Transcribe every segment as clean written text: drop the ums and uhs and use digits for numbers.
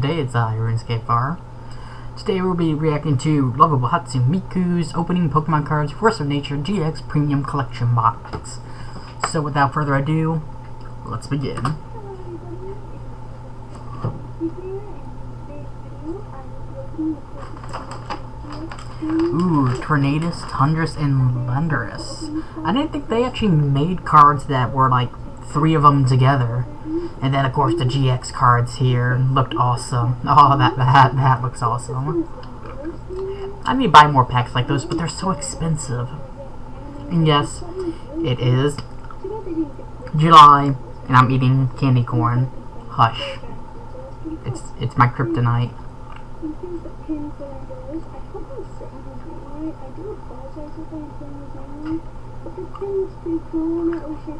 today it's Runescapefar. Today we'll be reacting to Lovable Hatsune Miku's opening Pokemon cards Force of Nature GX Premium Collection Box. So without further ado, let's begin. Ooh, Tornadus, Tundrus, and Landorus. I didn't think they actually made cards that were like 3 of them together. And then of course the GX cards here looked awesome. Oh, that looks awesome. I need to buy more packs like those, but they're so expensive. And yes, it is July, and I'm eating candy corn. Hush. It's my kryptonite.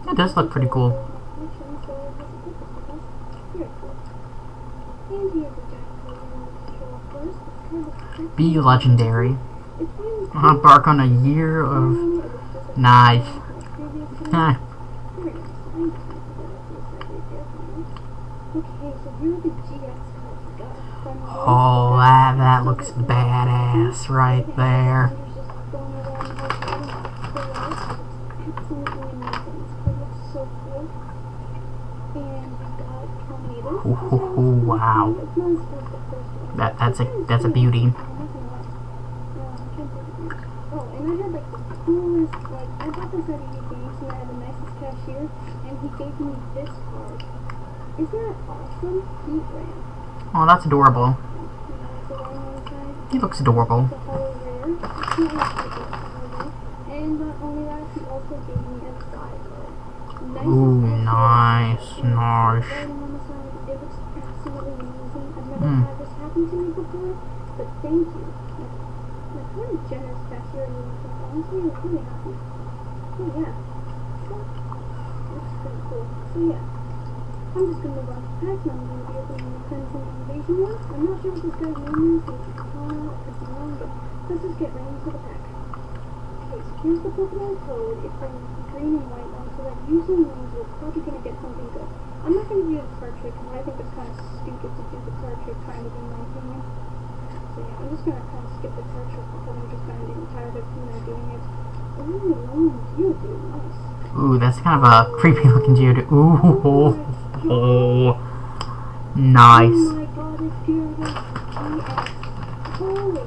It does look pretty cool. Be legendary. Embark on a year of nice. Oh, that looks badass right there. Ooh, wow. That's a beauty. Oh, and I had like the coolest, I bought this at a game, so I had the nicest cashier, and he gave me this card. Isn't that awesome? Heat Lamp. Oh, that's adorable. He looks adorable. And not only that, he also gave me a side card. Ooh, nice. It looks absolutely amazing. I've never had this happen to me before, but thank you. Like, what a generous cashier you are. Honestly, I'm really happy. So yeah. Looks pretty cool. So yeah. I'm just gonna move on to packs, and I'm gonna be opening the Crimson Invasion one. I'm not sure what this guy's name is, so it's could be wrong, but let's just get right into the pack. Okay, so here's the Pokemon code. It's a green and white one, so that usually means we're probably gonna get something good. I'm not gonna do the card trick, because I think it's kind of stupid to do the card trick, kind of, in my opinion. So yeah, I'm just gonna kind of skip the card trick because I'm just kind of getting tired of doing it. Ooh, long Geodude, nice. Ooh, that's kind of a creepy looking Geodude. Ooh, oh, nice. Oh my god, it's Geodude GX. Holy,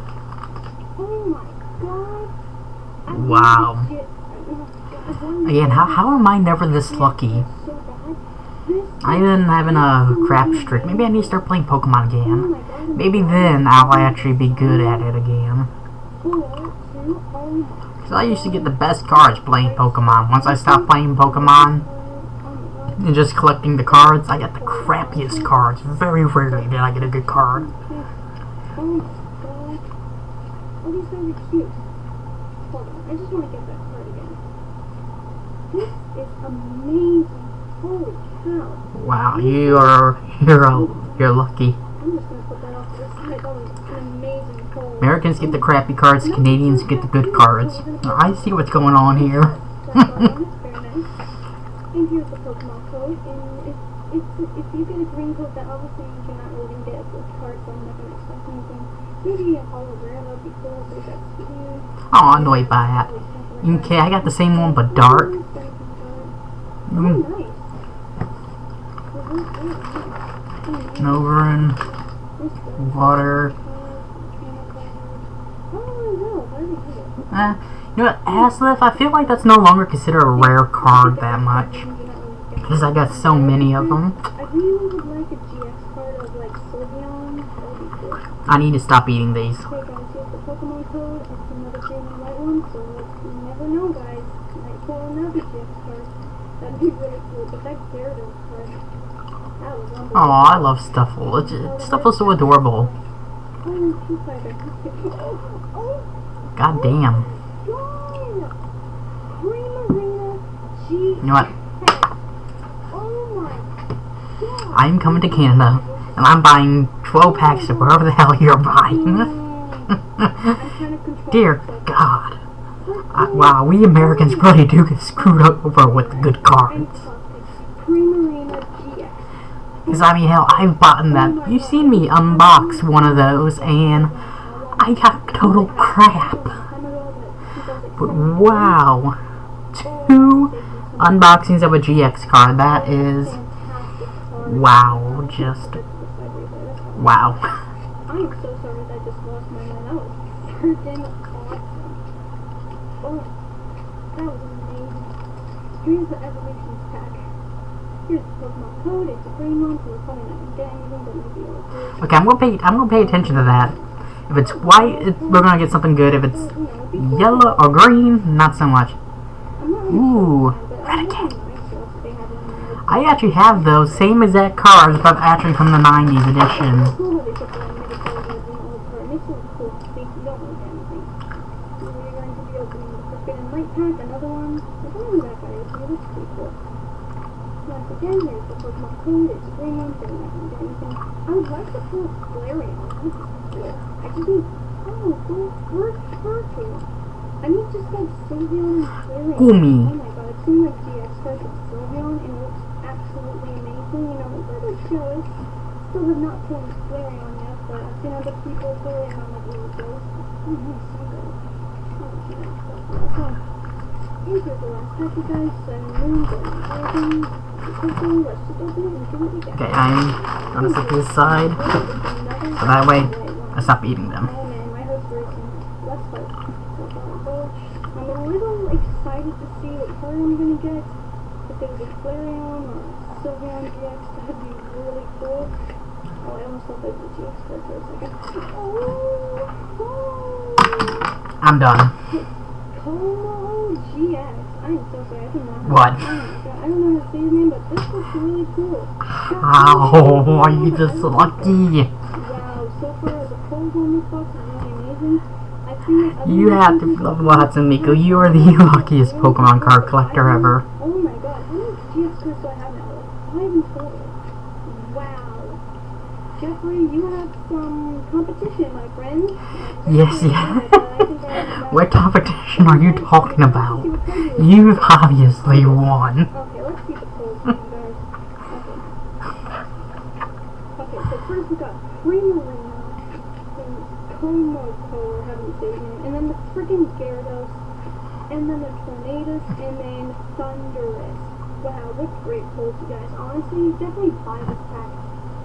oh my god. Wow. Again, how am I never this lucky? I've been having a crap streak. Maybe I need to start playing Pokemon again. Maybe then I'll actually be good at it again. Because I used to get the best cards playing Pokemon. Once I stopped playing Pokemon and just collecting the cards, I got the crappiest cards. Very rarely did I get a good card. Oh my god. Oh, these guys are cute. Hold on, I just want to get that card again. This is amazing. Holy cow. Wow, you're lucky. I'm just gonna put that off to the side. That was an amazing card. Americans get the crappy cards, Canadians get the good cards. I see what's going on here. Very nice. And here's the Pokemon code. And if you get a green code, that obviously you're not really gonna get a good card, so I'm not gonna expect anything. Maybe a hollow rare, that'd be cool, but that's cute. Oh, I'm annoyed by that. Okay, I got the same one but dark. Oh, nice. Novarin, water. You know what, Aslith, I feel like that's no longer considered a rare card that much. Because I got so many of them. I really would like a GX card of like Sylveon. That would be cool. I need to stop eating these. Okay guys, here's the Pokemon code. It's another green and white one, so you never know guys. Might pull another GX card. That'd be really cool, but that Gyarados card, that was wonderful. Oh, I love Stuffle. Stuffle's so adorable. God damn. You know what? Oh my god. I'm coming to Canada, and I'm buying 12 packs of whatever the hell you're buying. Dear God. Wow, we Americans really do get screwed over with the good cards. Because I mean, hell, I've bought that. You've seen me unbox one of those, and I got total crap. But wow, 2 unboxings of a GX card. That is wow, just wow. I'm so sorry that I just lost my mind. That was freaking awesome. Oh, that was amazing. Here's the Evolutions pack. Here's the Pokemon code. It's a green one, so we're probably not gonna get anything, but maybe it'll do. Okay, I'm gonna pay attention to that. If it's white, we're gonna get something good. If it's yellow or green, not so much. Ooh, Renegade. I actually have those same exact cards, but actually from the 90s edition. Another one. I don't know who that guy is. He looks pretty cool. Once again, here's the Pokemon code. It's a green one, so we're not going to get anything. I would like to pull Flareon. That would be cool. I just need... Oh, cool. Virtual. I need just like Sylveon and Flareon. Gumi. Oh my god, I've seen like GX cards with Sylveon and it looks absolutely amazing. You know, I'm a little jealous. Still have not pulled Flareon yet, but I've seen other people pull it and I'm like really jealous. Oh, nice. So good. Oh, yeah. Okay. Here's the last pack, you guys. Sun Moon, Golden, let's just open it and see what we get. Okay, I'm gonna set this aside, so that way I stop eating them. Oh man, my heart's racing. Let's hope. I'm a little excited to see what card I'm gonna get. If it was a Flareon or Sylveon GX, that'd be really cool. Oh, I almost thought that was a GX card for a second. Oh! I'm done. Como GX. I'm so sorry, I did not. What? Oh my god, I don't know how to say his name, but this looks really cool. How are you just lucky? Wow, so far the pulls on this box is really amazing. I think You have to love Hatsune Miku. You are the luckiest Pokemon card collector ever. Oh my god, how many GX cards do I have now? Like 5 in total. Wow. Jeffrey, you have some competition, my friend. Yes, yeah. What competition are you talking about? You've obviously won. Okay, let's see the polls, you guys. Okay, so first we got Primarina, then Komoko, or however you say his name, and then the friggin' Gyarados, and then the Tornadus, and then Thunderous. Wow, what great polls, you guys. Honestly, definitely buy this pack.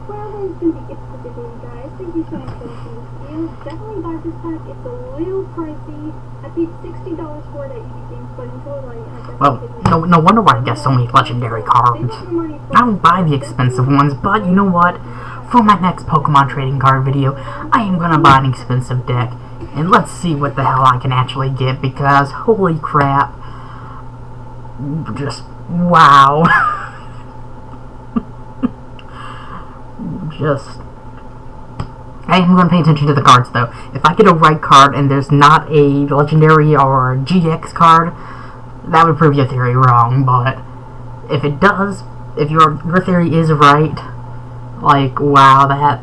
Well, that is going to be it for today, guys. Thank you so much for watching this video. Definitely buy this pack. It's a little pricey. I paid $60 for it at EB Games, but until I well, no wonder why I get so many legendary cards. I don't buy the expensive ones, but you know what? For my next Pokemon trading card video, I am going to buy an expensive deck. And let's see what the hell I can actually get, because holy crap. Just, wow. I am going to pay attention to the cards though. If I get a right card and there's not a legendary or GX card, that would prove your theory wrong. But if it does, if your theory is right, like wow, that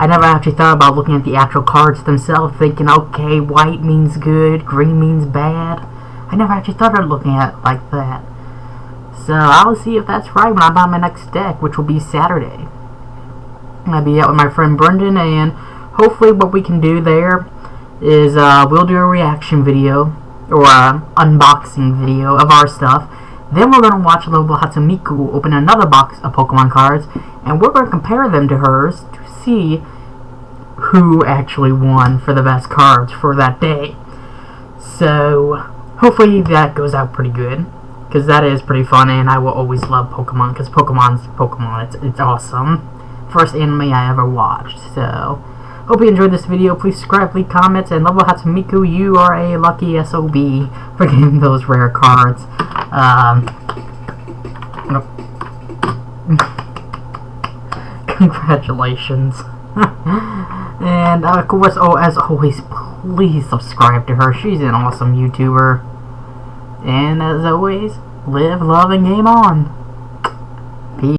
I never actually thought about looking at the actual cards themselves, thinking okay, white means good, green means bad. I never actually thought of looking at it like that. So I'll see if that's right when I buy my next deck, which will be Saturday. I'll be out with my friend Brendan, and hopefully what we can do there is we'll do a reaction video or an unboxing video of our stuff. Then we're going to watch Lovable Hatsune Miku open another box of Pokemon cards, and we're going to compare them to hers to see who actually won for the best cards for that day. So hopefully that goes out pretty good, because that is pretty fun, and I will always love Pokemon, because Pokemon's Pokemon. It's awesome. First anime I ever watched. So hope you enjoyed this video. Please subscribe, leave comments, and Lovable Hatsune Miku, you are a lucky SOB for getting those rare cards. Congratulations. And of course, as always, please subscribe to her. She's an awesome YouTuber. And as always, live, love, and game on. Peace.